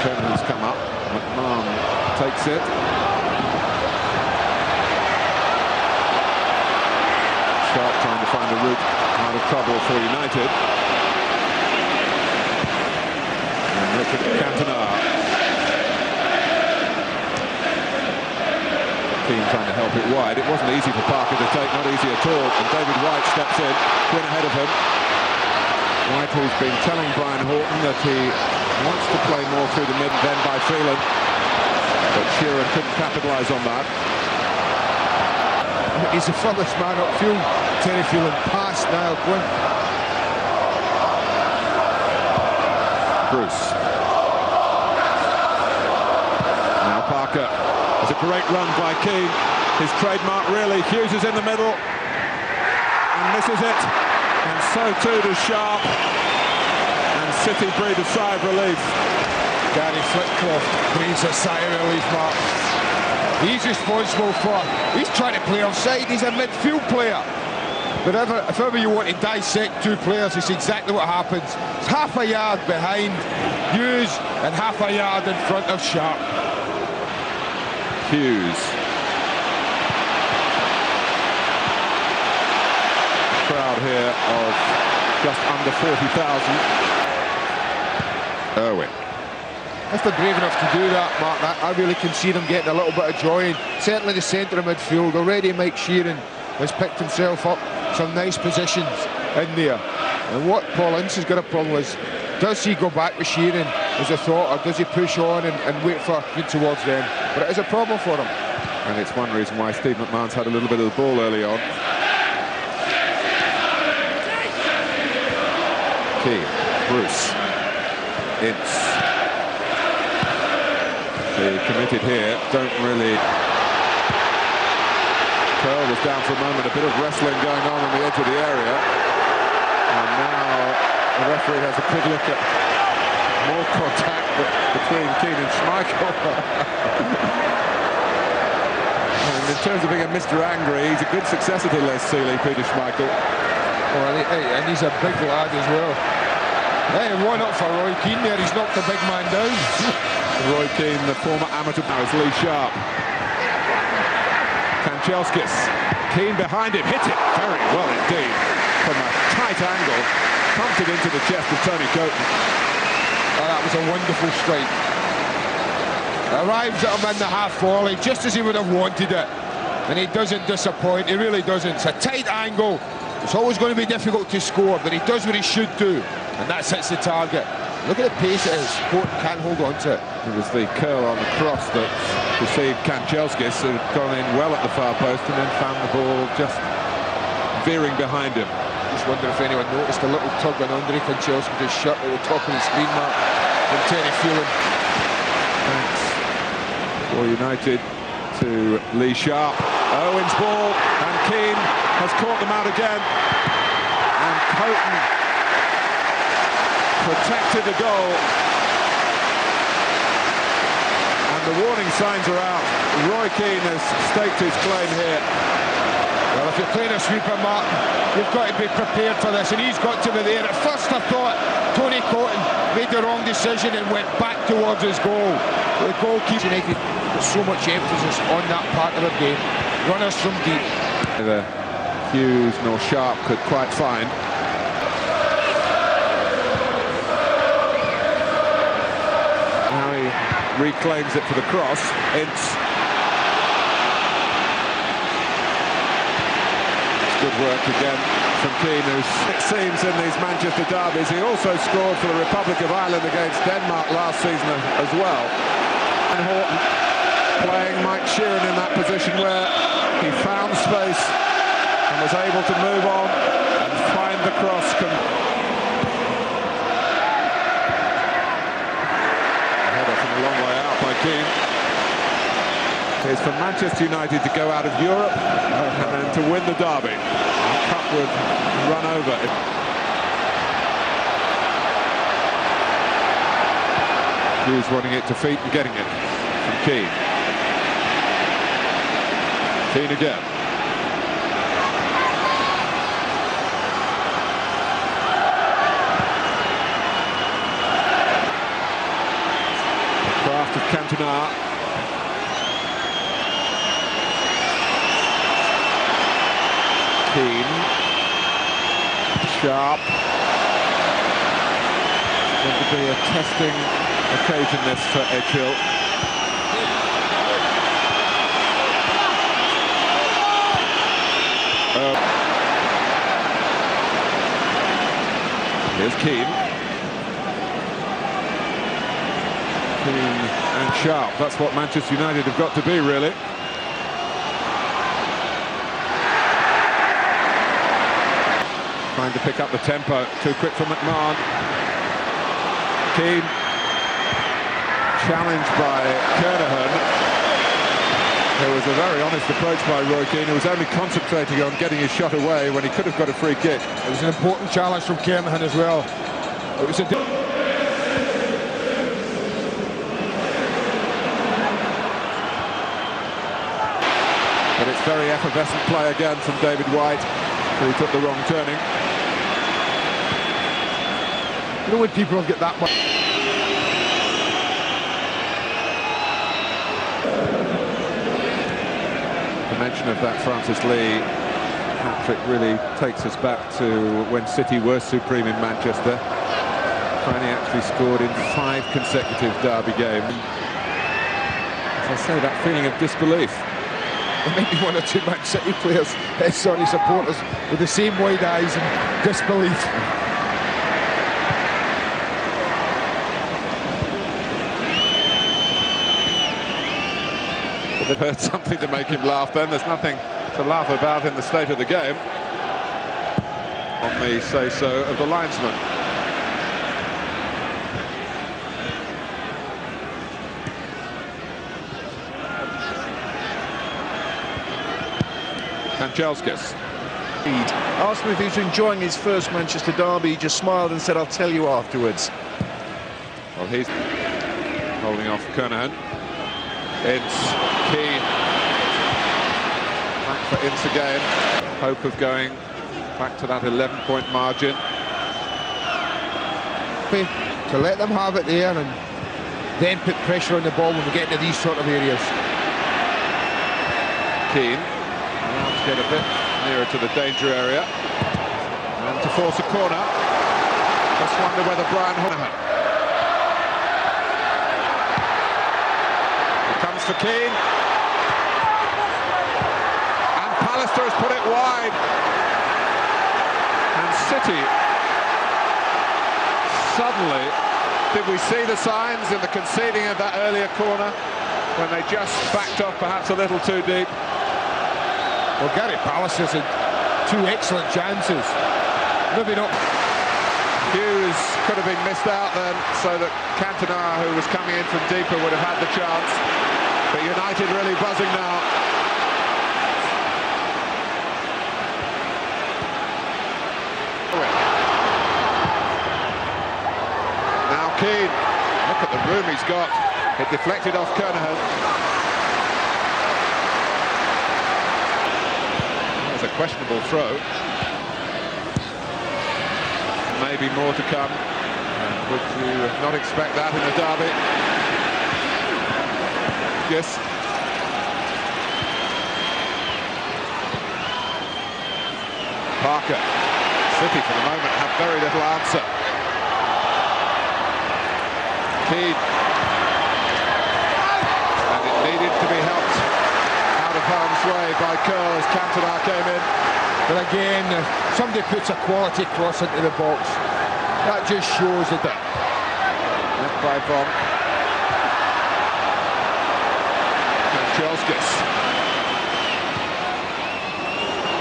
Turner's come up. McMahon takes it. Sharp trying to find a route out of trouble for United. And look at Cantona. Keane trying to help it wide. It wasn't easy for Parker to take, not easy at all. And David White steps in, Quinn ahead of him. White, who's been telling Brian Horton that he wants to play more through the mid than by Phelan. But Shearer couldn't capitalise on that. He's the furthest man upfield. Terry Phelan past Niall Quinn. Bruce. Now Parker. It's a great run by Keane. His trademark really. Hughes is in the middle. And this is it. And so too does Sharp. And City breathe a sigh of relief. Gary Flitcroft breathes a sigh of relief, Mark. He's responsible for... He's trying to play offside. He's a midfield player. But if ever you want to dissect two players, it's exactly what happens. It's half a yard behind Hughes and half a yard in front of Sharp. Hughes. Crowd here of just under 40,000. Irwin. If they're brave enough to do that, Mark, I really can see them getting a little bit of joy in. Certainly the centre of midfield. Already Mike Sheeran has picked himself up some nice positions in there. And what Paul Ince has got a problem is, does he go back with Sheeran as a thought, or does he push on and wait for it towards them? But it is a problem for him. And it's one reason why Steve McMahon's had a little bit of the ball early on. Keane, Bruce, Ince. The committed here don't really... Curl was down for a moment, a bit of wrestling going on the edge of the area. And now the referee has a quick look at more contact between Keane and Schmeichel. And in terms of being a Mr. Angry, he's a good successor to Les Seeley, Peter Schmeichel. Oh, and he's a big lad as well. Hey, one up for Roy Keane there. He's knocked the big man down. Roy Keane, the former amateur, now is Lee Sharp. Kanchelskis, Keane behind him, hit it very well indeed from a tight angle, pumped it into the chest of Tony Coton. Oh, that was a wonderful strike. Arrives at him in the half volley just as he would have wanted it, and he doesn't disappoint. He really doesn't. It's a tight angle. It's always going to be difficult to score, but he does what he should do, and that hits the target. Look at the pace it is. Court can't hold on to it. It was the curl on the cross that deceived Kanchelskis, who had gone in well at the far post and then found the ball just veering behind him. Just wonder if anyone noticed a little tug on Andre Kanchelskis' shirt at the top of the screen, Mark, from Terry Phelan. Thanks for United to Lee Sharp. Owen's ball, and Keane has caught them out again. And Coton protected the goal, and the warning signs are out. Roy Keane has staked his claim here. Well, if you're playing a sweeper, Martin, you've got to be prepared for this, and he's got to be there. At first I thought Tony Coton made the wrong decision and went back towards his goal. The goalkeeper United put so much emphasis on that part of the game. Runners from deep. Neither Hughes nor Sharp could quite find. Reclaims it for the cross. Ince. It's good work again from Keane, who's, it seems, in these Manchester derbies. He also scored for the Republic of Ireland against Denmark last season as well. And Horton playing Mike Sheeran in that position where he found space and was able to move on and find the cross. Keane. It's for Manchester United to go out of Europe and then to win the derby. The cup would run over. Hughes wanting it to feet and getting it from Keane. Keane again. Cantona. Keane. Sharp. Going to be a testing occasion this for Edgehill. Here's Keane. Keane and Sharp. That's what Manchester United have got to be, really. Trying to pick up the tempo. Too quick for McMahon. Keane. Challenged by Kernahan. There was a very honest approach by Roy Keane, who was only concentrating on getting his shot away when he could have got a free kick. It was an important challenge from Kernahan as well. It was a... But it's very effervescent play again from David White, who took the wrong turning. You know when people have got that much... Mention of that Francis Lee hat-trick really takes us back to when City were supreme in Manchester. Franny actually scored in 5 consecutive derby games. As I say, that feeling of disbelief. There may be 1 or 2 Man City players, supporters, with the same wide eyes and disbelief. They've heard something to make him laugh then. There's nothing to laugh about in the state of the game. On the say-so of the linesman. Kanchelskis. Asked him if he was enjoying his first Manchester derby. He just smiled and said, "I'll tell you afterwards." Well, he's holding off Kernahan. Ince. Keane. Back for Ince again. Hope of going back to that 11-point margin. To let them have it there and then put pressure on the ball when we get into these sort of areas. Keane. Allowed to get a bit nearer to the danger area. And to force a corner. Just wonder whether Brian Honahan. Here comes for Keane. Pallister has put it wide, and City suddenly, did we see the signs in the conceding of that earlier corner when they just backed off perhaps a little too deep? Well, Gary Pallister's had 2 excellent chances. Maybe not. Hughes could have been missed out then, so that Cantona, who was coming in from deeper, would have had the chance. But United really buzzing now. Keane, look at the room he's got. It deflected off Kernahan. That was a questionable throw. Maybe more to come. Would you not expect that in a derby? Yes. Parker. City for the moment have very little answer. Keane. And it needed to be helped out of harm's way by Curl as Cantona came in. But again, somebody puts a quality cross into the box. That just shows it. Left by Von. Kanchelskis.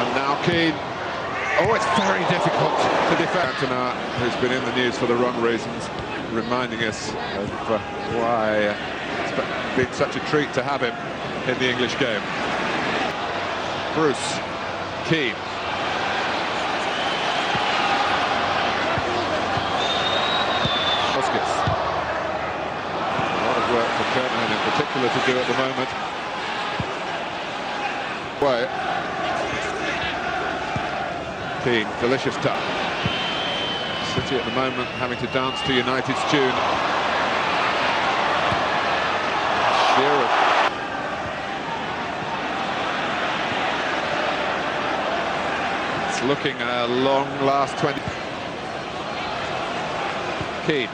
And now Keane. Oh, it's very difficult to defend. Cantona, who's been in the news for the wrong reasons, reminding us of why it's been such a treat to have him in the English game. Bruce. Keane. Oscars. A lot of work for Kernahan in particular to do at the moment. Way. Keane, delicious touch. City at the moment having to dance to United's tune. looking a long last 20. Keane.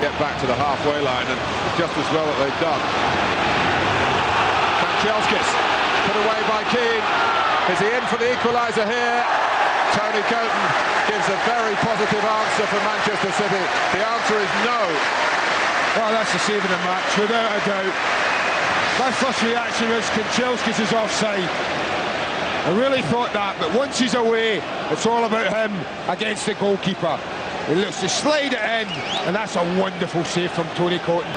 Get back to the halfway line, and just as well that they've done. Kanchelskis put away by Keane. Is he in for the equaliser here? Tony Coton gives a very positive answer for Manchester City. The answer is no. Well, that's the save of the match, without a doubt. My first reaction was Kanchelskis is offside. I really thought that, but once he's away, it's all about him against the goalkeeper. He looks to slide it in, and that's a wonderful save from Tony Coton.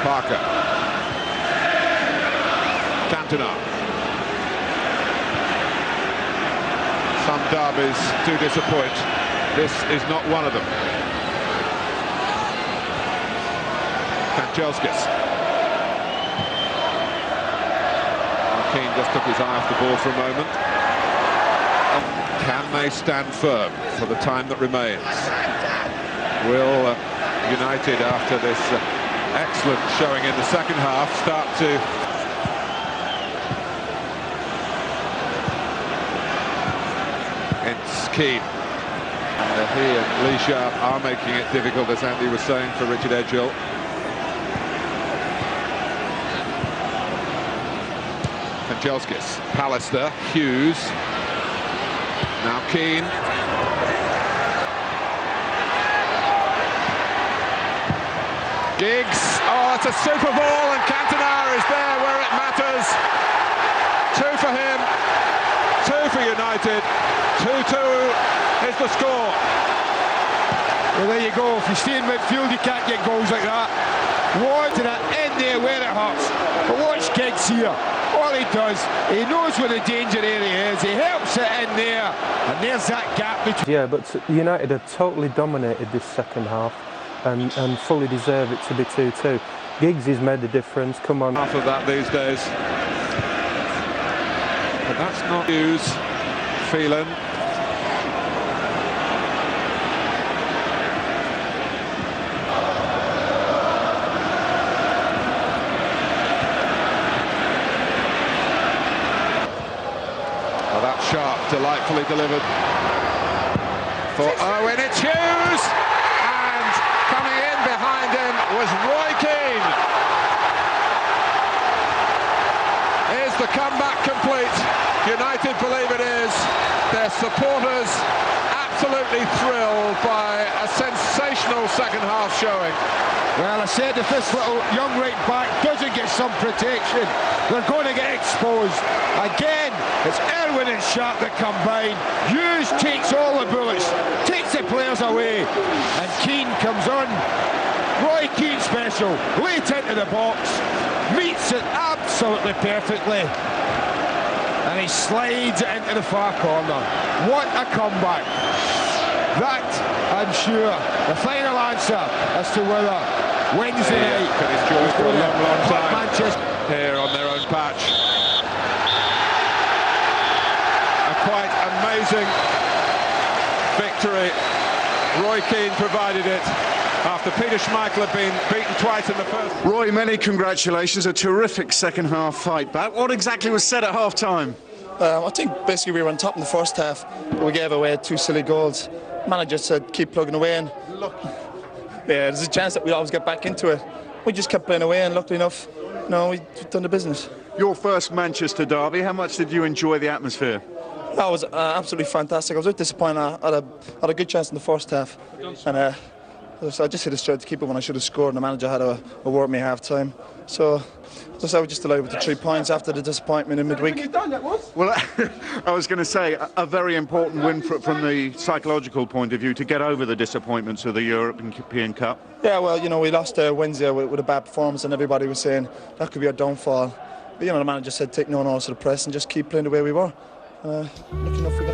Parker. Cantona. Some derbies do disappoint. This is not one of them. Kanchelskis. Keane just took his eye off the ball for a moment. Can they stand firm for the time that remains? Will United, after this excellent showing in the second half, start to... Ince, Keane. And he and Lee Sharp are making it difficult, as Andy was saying, for Richard Edghill. Kanchelskis, Pallister, Hughes, now Keane. Giggs, oh, it's a super ball, and Cantona is there where it matters. 2 for him, 2 for United, 2-2 is the score. Well, there you go. If you stay in midfield, you can't get goals like that. Wanted it in there where it hurts. But watch Giggs here. All he does, he knows where the danger area is, he helps it in there, and there's that gap between... Yeah, but United have totally dominated this second half and fully deserve it to be 2-2. Giggs has made the difference, come on. Half of that these days. But that's not Hughes. Phelan. Sharp, delightfully delivered for Owen. It's Hughes, and coming in behind him was Roy Keane. Is the comeback complete? United believe it is. Their supporters absolutely thrilled by a sensational second half showing. Well, I said if this little young right back doesn't get some protection, they're going to get exposed. Again, it's Irwin and Sharp that combine. Hughes takes all the bullets, takes the players away, and Keane comes on. Roy Keane special, late into the box, meets it absolutely perfectly, and he slides it into the far corner. What a comeback. That, I'm sure, the final answer as to whether Wednesday night can enjoy for a long time Manchester here on their own patch. A quite amazing victory. Roy Keane provided it after Peter Schmeichel had been beaten twice in the first. Roy, many congratulations. A terrific second half fight back. What exactly was said at half time? I think basically we were on top in the first half. We gave away 2 silly goals. Manager said keep plugging away, and look, yeah, there's a chance that we always get back into it. We just kept playing away, and luckily enough, no, we've done the business. Your first Manchester derby, how much did you enjoy the atmosphere? That was absolutely fantastic. I was a bit disappointed. I had a good chance in the first half, and so I just hit it straight to keep it when I should have scored, and the manager had a word with me at half time. So I was just delighted with the 3 points after the disappointment in midweek. Well, I was going to say, a very important win from the psychological point of view to get over the disappointments of the European Cup. Yeah, well, you know, we lost Wednesday with a bad performance, and everybody was saying that could be our downfall. But, you know, the manager said take no notice of the press and just keep playing the way we were. Lucky enough we got